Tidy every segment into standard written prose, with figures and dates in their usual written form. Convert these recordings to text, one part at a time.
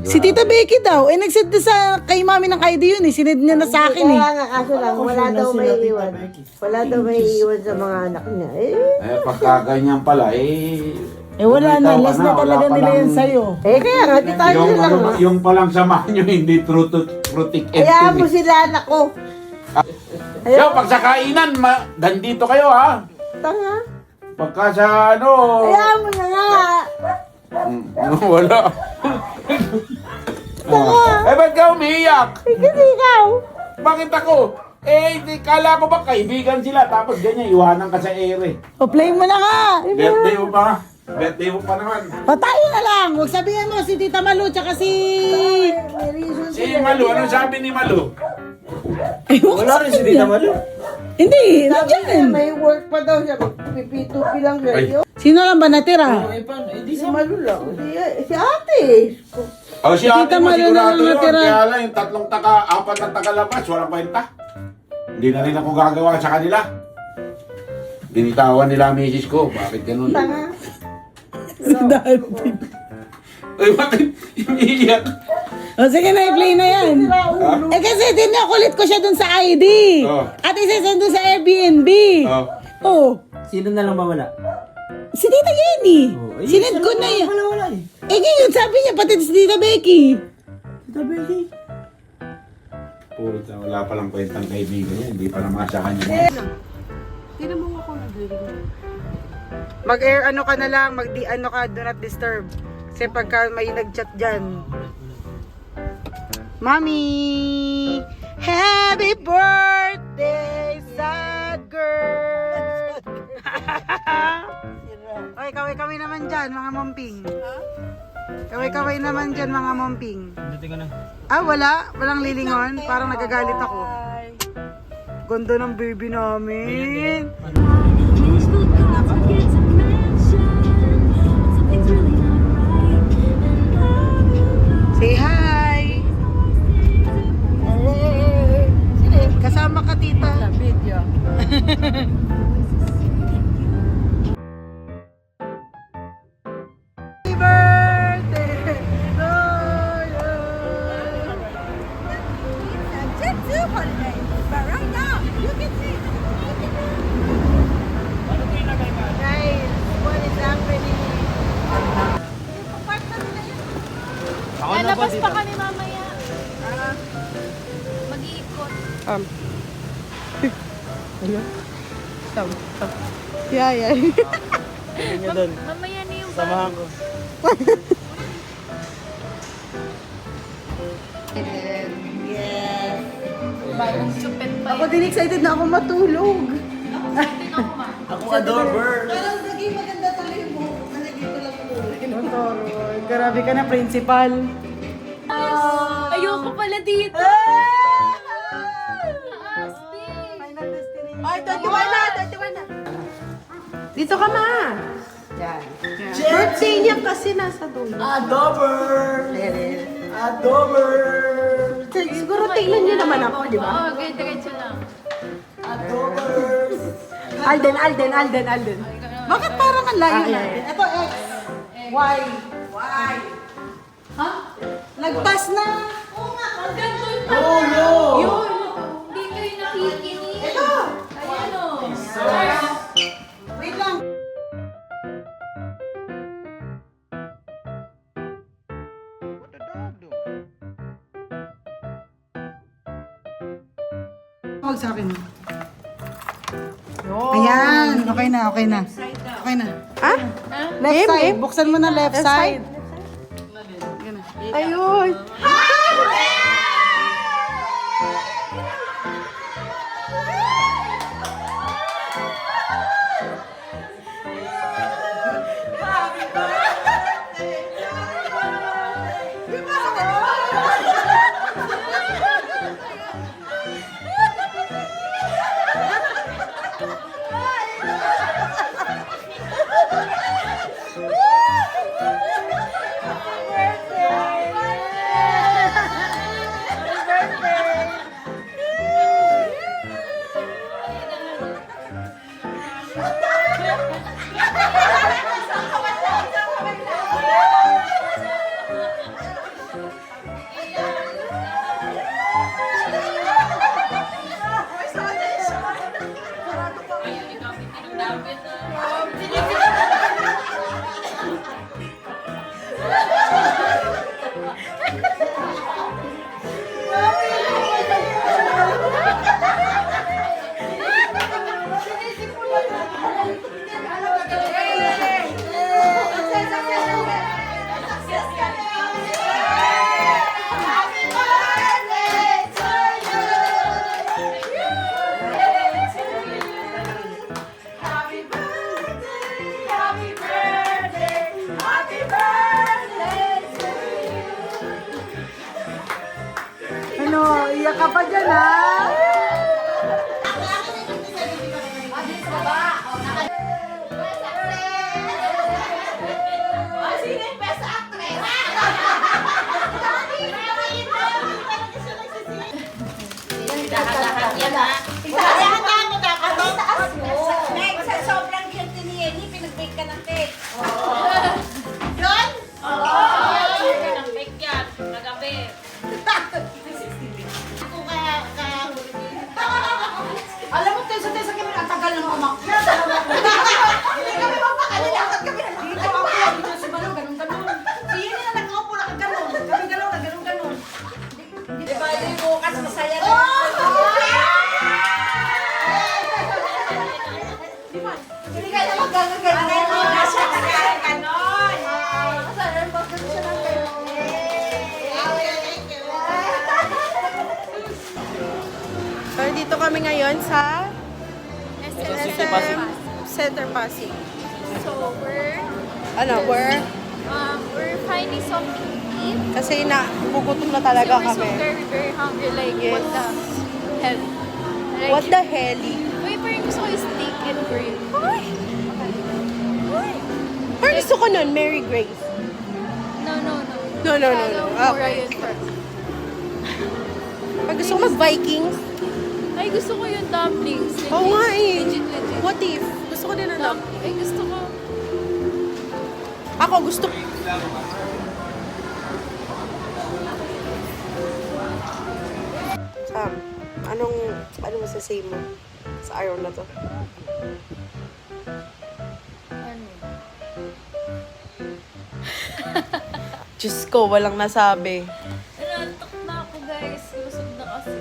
Si Tita Becky daw. Nagsend na sa kay mami ng ID yun eh. Sinend niya na sa akin eh. Kaya nga, kaso lang, wala daw may iwan. Wala daw may iwan sa mga anak niya. Pagka ganyan pala, Wala na. Last na talaga nila yan sa'yo. Kaya nga, di tayo yung, lang. yung palang samahan nyo, hindi true thick and Kaya mo thin. sila, anak ko. So, pag sa kainan, dandito kayo ha. Tanga. Pagka sa ano... Kaya mo na nga. Wala. Ba't ka umiiyak? Kasi ikaw. Bakit ako? Kala ko ba kaibigan sila, tapos ganyan, iwanan ka sa ere. Play mo na nga. Birthday mo pa. Birthday mo pa naman. Tayo na lang. Huwag sabihin mo si Tita Malu tsaka si... May reason Si Malu, ano sabi ni Malu? Wala rin si Tita Malu. Hindi. Sabi niya, Nandiyan. may work pa daw siya. Pipitupi lang siya. Ay. Sino lang ba natira? Si Malu lang. Si ate. O si ate mo, Malu na sigurado lang yun. natira. Kaya lang, yung apat na tagalabas, walang kwenta. Hindi na rin ako gagawa sa kanila. Binitawan nila ang misis ko. Bakit ganun? Tanga. Sa dati. Ay, bakit umiiyak? Sige na, i-play na yan. Kasi kulit ko siya dun sa ID. Oh. At isasend dun sa Airbnb. Oh. Sino na lang ba wala? Si Tita Yenny. Sinend ko na yan. Wala eh. Ngayon sabi niya pati si Tita Becky. Tita Becky. Purita, wala palang kwentang kaibigan yan. Hindi pa naman sa kanya. Sino mo ako mag-air ano ka na lang, mag-di ano ka, do not disturb. Kasi pagka may nag-chat dyan. Mami! Happy birthday, sad girl! Oy, kaway-kaway naman dyan, mga momping. Kaway-kaway naman dyan, mga momping. Wala? Walang lilingon? Parang nagagalit ako. Ganda ng baby namin. Say hi! Kasama ka, tita. Video. Happy birthday to you! But right now, you can see. Guys, what is happening? Lalabas pa kami mamaya. Mag-iikot. Ayun. Yeah. Niyo doon. Mamaya na yung Samahan ko. bagong chupet pa Ako din excited na ako matulog. Ako adorber. Parang naging maganda tuloy mo. Nandito lang po. Grabe ka na, principal. Ayoko pala dito. Ay, 21 na. Dito ka, ma. Yan. Birthday niya kasi nasa dulo. Adorber. Adorber. Siguro tingnan niyo naman ako, di ba? Oo, diretso lang. Adorber. Alden. Bakit parang ang layo natin? Ito, X. Y. Ha? Nagpas na. Oo nga, hanggang doon pa. Oh, no. Yun. Hindi kayo nakikinig. Ito. Ayan o. Wait lang. Huwag sa akin. Ayan. Okay na. Okay na. Left side. Buksan mo na left side. Ayun. Iyak ka pa dyan, ha? Sa sobrang guilty ni Yenny, pinag-bake ka ng cake. Alam mo, tensa kami, ang tagal ng umakyat. Hindi kami mapakalilakat kami na Dito ako, dito si Balong, ganun-ganun. Si Yenny na nag-aupo na kaganon. Kami galaw na ganon-ganon. Di ba yung bukas masaya na? Hindi ka na magagaganon. Nasa ganon. Masaya yung bakit siya ng ganon. So, dito kami ngayon sa City Pasig. Center Pasig. So, We're finding something to eat. kasi gugutom na talaga So, we're so kami. very, very hungry. Like, Yes. what the hell? Like, What the hell? Uy, parang gusto ko yung steak and grill. Parang gusto ko nun, Mary Grace. No. No. Masyadong mura Okay. yun for us. Pag gusto ko mag-Vikings, Ay, gusto ko yung dumplings. Legit, oo nga eh. Legit. What if? Gusto ko din ng dumpling. Ay, gusto ko. Ako gusto Sam, anong masasay mo sa araw na to? Ano? Diyos ko, walang nasabi. Nantok na ako, guys. Lusog na kasi.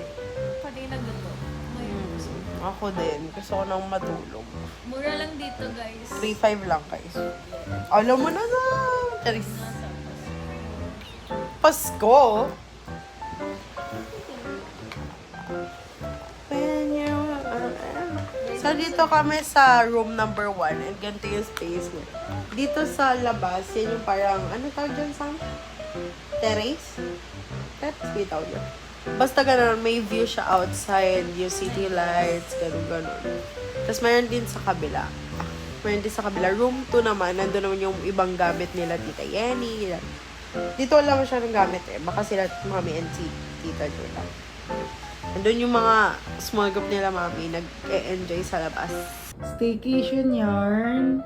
Kanina gusto. Ngayon gusto. Ako din. Gusto ko nang matulog. Mura lang dito, guys. 3-5 lang, guys. Alam mo na na. Charis. Pasko. So, dito kami sa room number 1 and ganito yung space niya. Dito sa labas, yan yung parang, ano tawag dyan, Sam? Terrace? Terrace, may tawag dyan. Basta ganun, may view siya outside, yung city lights, ganun. Tapos mayroon din sa kabila. Room 2 naman, nandun naman yung ibang gamit nila, Tita Yenny. Dito lang siya ng gamit eh. Baka sila, mami and si Tita Jola. Nandun yung mga small group nila, mami, nag-e-enjoy sa labas. Staycation yarn.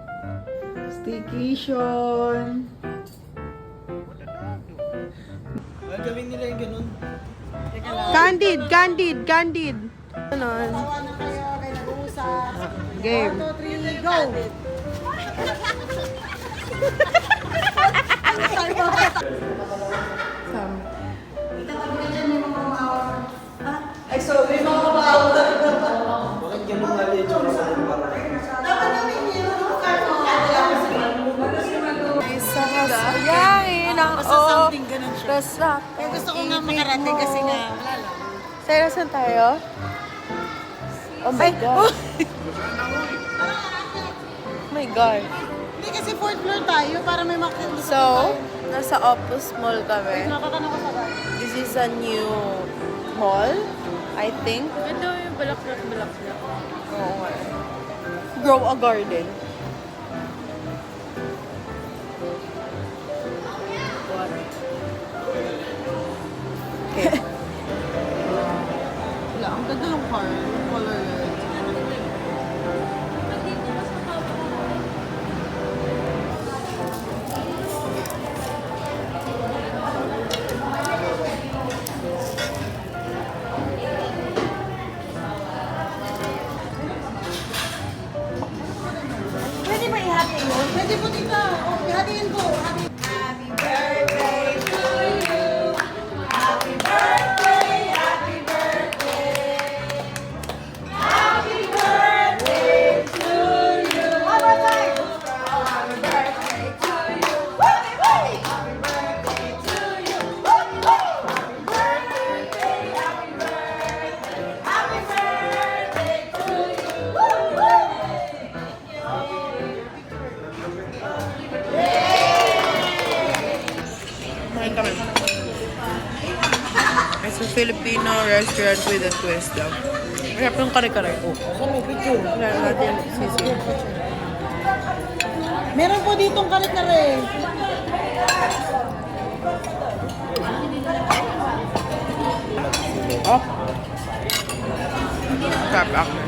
Staycation. Gagawin nila yung ganun. Candid! Ganon. Game. 1, 2, 3, go! Ay, sorry, mga Bakit ganun nga yung itsura sa Sa kasayain ang Something ganun siya. Rasa. Pero gusto ko nga makarating kasi nga, wala lang. Sa'yo, saan tayo? Oh my God. Oh my God. Hindi kasi 4th floor tayo para may makikita. So, nasa Opus Mall kami. Nakakano ko sa bar. This is a new mall, I think. Ito yung bulaklak. Oo nga. Grow a garden. What? Okay. Wala, ang ganda ng car. Color red. Nandito na sa kapwa. Pwede ba ihati yun? Pwede po dito. O, ihatiin ko. Happy birthday to you. Happy birthday, happy birthday. Happy birthday to you. One more time. Happy birthday to you. Happy birthday. Happy birthday to you. Happy birthday, happy birthday. Happy birthday to you. Kumain kami. Ay, so Sa Filipino restaurant with a twist lang. Harap ng kare-kare. Oh. Saan may picture? Wala natin sisi. Meron po ditong kare-kare. Oh. Crab actor.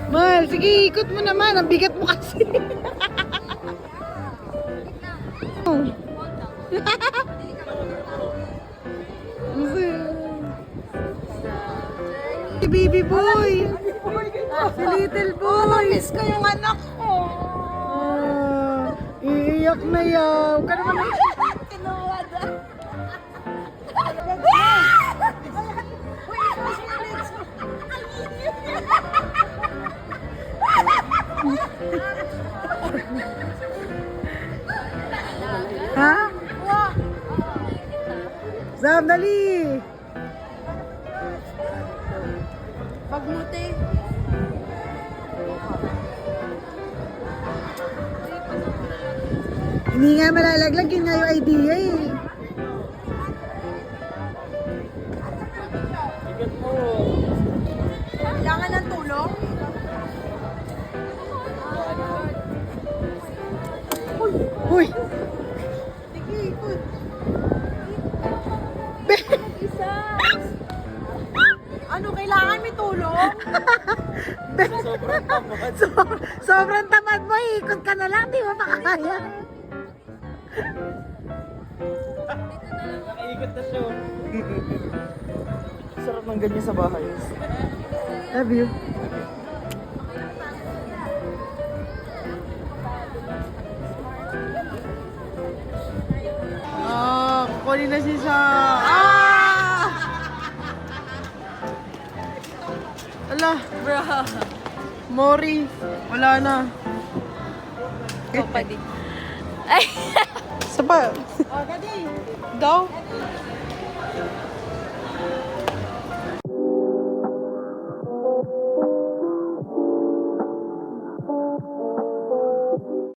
Mal, sige, ikot mo naman. Ang bigat mo kasi. Si baby boy. Si little boy. Miss ko yung anak ko. Iiyak na yaw. Ka naman na. Tinuwad. Ha? Zam, dali. Pagmuti. Hindi nga malalaglag. Yun nga yung idea eh. Kailangan ng tulong? Uy! Ano, kailangan may tulong? Sobrang tamad mo. Ikot ka na lang. Di mo makakaya. Nakaikot na siya. Sarap ng ganyan sa bahay. Love you. Kukunin na siya. Ah! Ala, Bro. Mori. Wala na. Kapadi. Ay! Isa pa. Oh, daddy. Go.